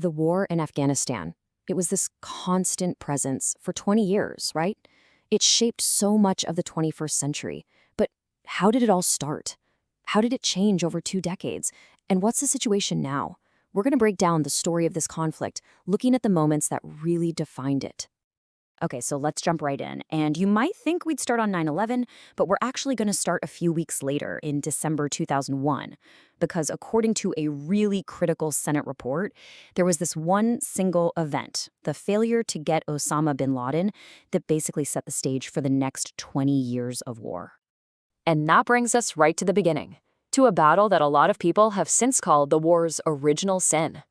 the war in Afghanistan. It was this constant presence for 20 years, right? It shaped so much of the 21st century. But how did it all start? How did it change over 2 decades? And what's the situation now? We're going to break down the story of this conflict, looking at the moments that really defined it. Okay, so let's jump right in. And you might think we'd start on 9/11, but we're actually going to start a few weeks later in December 2001. Because according to a really critical Senate report, there was this one single event, the failure to get Osama bin Laden, that basically set the stage for the next 20 years of war. And that brings us right to the beginning, to a battle that a lot of people have since called the war's original sin.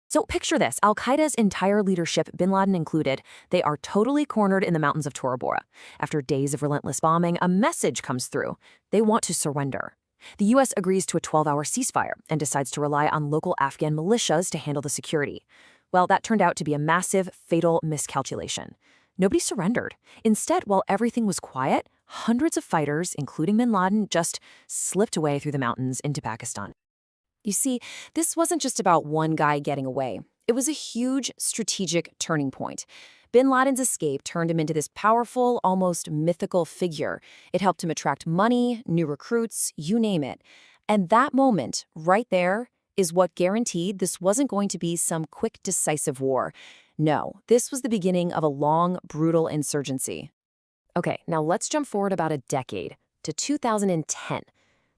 So picture this, al-Qaeda's entire leadership, bin Laden included, they are totally cornered in the mountains of Tora Bora. After days of relentless bombing, a message comes through. They want to surrender. The U.S. agrees to a 12-hour ceasefire and decides to rely on local Afghan militias to handle the security. Well, that turned out to be a massive, fatal miscalculation. Nobody surrendered. Instead, while everything was quiet, hundreds of fighters, including bin Laden, just slipped away through the mountains into Pakistan. You see, this wasn't just about one guy getting away. It was a huge strategic turning point. Bin Laden's escape turned him into this powerful, almost mythical figure. It helped him attract money, new recruits, you name it. And that moment, right there, is what guaranteed this wasn't going to be some quick, decisive war. No, this was the beginning of a long, brutal insurgency. Okay, now let's jump forward about a decade, to 2010.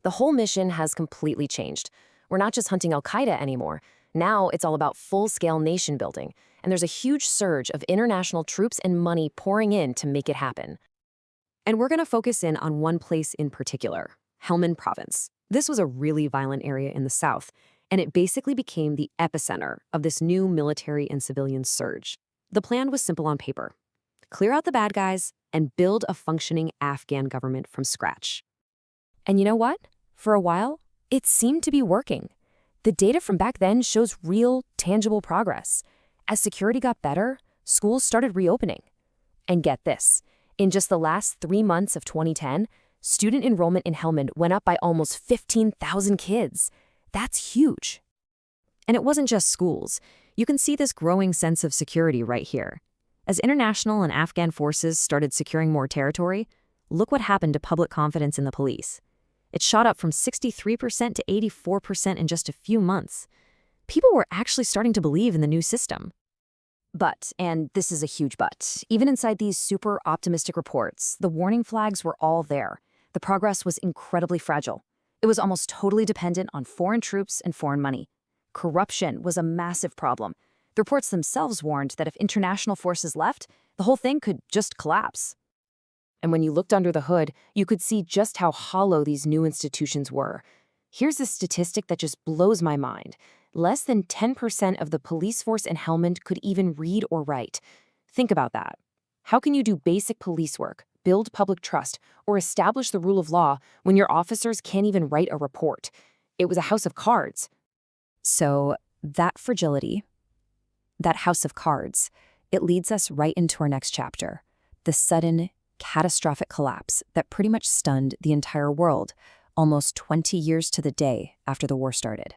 The whole mission has completely changed. We're not just hunting al-Qaeda anymore. Now it's all about full-scale nation building, and there's a huge surge of international troops and money pouring in to make it happen. And we're going to focus in on one place in particular, Helmand province. This was a really violent area in the south, and it basically became the epicenter of this new military and civilian surge. The plan was simple on paper. Clear out the bad guys and build a functioning Afghan government from scratch. And you know what? For a while, it seemed to be working. The data from back then shows real, tangible progress. As security got better, schools started reopening. And get this, in just the last 3 months of 2010, student enrollment in Helmand went up by almost 15,000 kids. That's huge. And it wasn't just schools. You can see this growing sense of security right here. As international and Afghan forces started securing more territory, look what happened to public confidence in the police. It shot up from 63% to 84% in just a few months. People were actually starting to believe in the new system. But, and this is a huge but, even inside these super optimistic reports, the warning flags were all there. The progress was incredibly fragile. It was almost totally dependent on foreign troops and foreign money. Corruption was a massive problem. The reports themselves warned that if international forces left, the whole thing could just collapse. And when you looked under the hood, you could see just how hollow these new institutions were. Here's a statistic that just blows my mind. Less than 10% of the police force in Helmand could even read or write. Think about that. How can you do basic police work, build public trust, or establish the rule of law when your officers can't even write a report? It was a house of cards. So that fragility, that house of cards, it leads us right into our next chapter, the sudden, catastrophic collapse that pretty much stunned the entire world, almost 20 years to the day after the war started.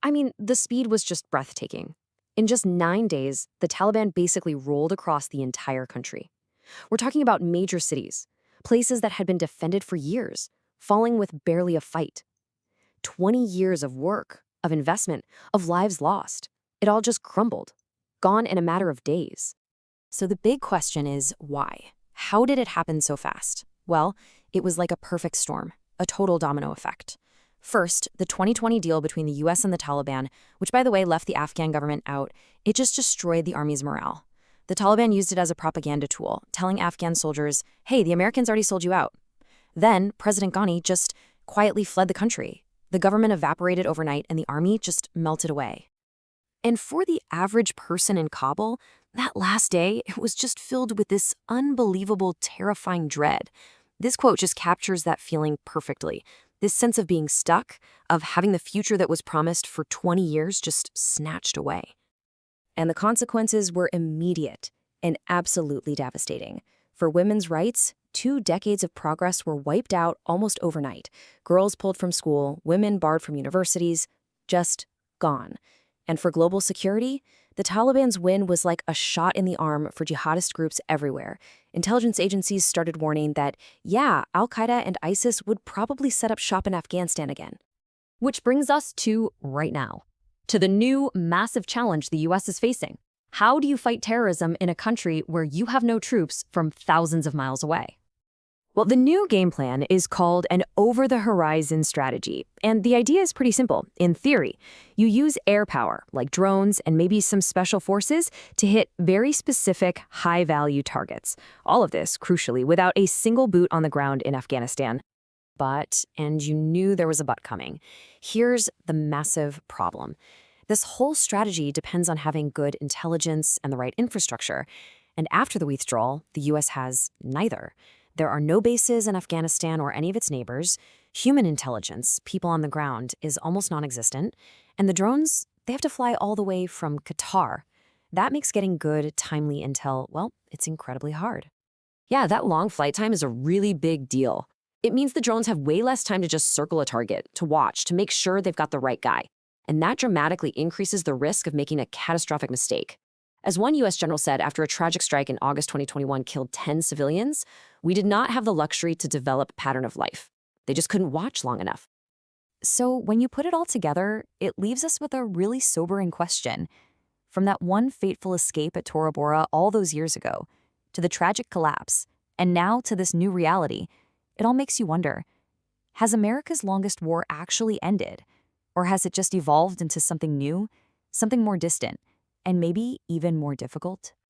I mean, the speed was just breathtaking. In just 9 days, the Taliban basically rolled across the entire country. We're talking about major cities, places that had been defended for years, falling with barely a fight. 20 years of work, of investment, of lives lost. It all just crumbled, gone in a matter of days. So the big question is, why? How did it happen so fast? Well, it was like a perfect storm, a total domino effect. First, the 2020 deal between the US and the Taliban, which by the way left the Afghan government out, it just destroyed the army's morale. The Taliban used it as a propaganda tool, telling Afghan soldiers, hey, the Americans already sold you out. Then President Ghani just quietly fled the country. The government evaporated overnight and the army just melted away. And for the average person in Kabul, that last day, it was just filled with this unbelievable, terrifying dread. This quote just captures that feeling perfectly. This sense of being stuck, of having the future that was promised for 20 years just snatched away. And the consequences were immediate and absolutely devastating. For women's rights, 2 decades of progress were wiped out almost overnight. Girls pulled from school, women barred from universities, just gone. And for global security, the Taliban's win was like a shot in the arm for jihadist groups everywhere. Intelligence agencies started warning that, yeah, al-Qaeda and ISIS would probably set up shop in Afghanistan again. Which brings us to right now, to the new massive challenge the US is facing. How do you fight terrorism in a country where you have no troops from thousands of miles away? Well, the new game plan is called an over-the-horizon strategy, and the idea is pretty simple. In theory, you use air power, like drones and maybe some special forces, to hit very specific, high-value targets. All of this, crucially, without a single boot on the ground in Afghanistan. But, and you knew there was a but coming, here's the massive problem. This whole strategy depends on having good intelligence and the right infrastructure. And after the withdrawal, the US has neither. There are no bases in Afghanistan or any of its neighbors. Human intelligence, people on the ground, is almost non-existent. And the drones, they have to fly all the way from Qatar. That makes getting good, timely intel, well, it's incredibly hard. Yeah, that long flight time is a really big deal. It means the drones have way less time to just circle a target, to watch, to make sure they've got the right guy. And that dramatically increases the risk of making a catastrophic mistake. As one U.S. general said after a tragic strike in August 2021 killed 10 civilians, we did not have the luxury to develop a pattern of life. They just couldn't watch long enough. So when you put it all together, it leaves us with a really sobering question. From that one fateful escape at Tora Bora all those years ago, to the tragic collapse, and now to this new reality, it all makes you wonder, has America's longest war actually ended? Or has it just evolved into something new, something more distant, and maybe even more difficult?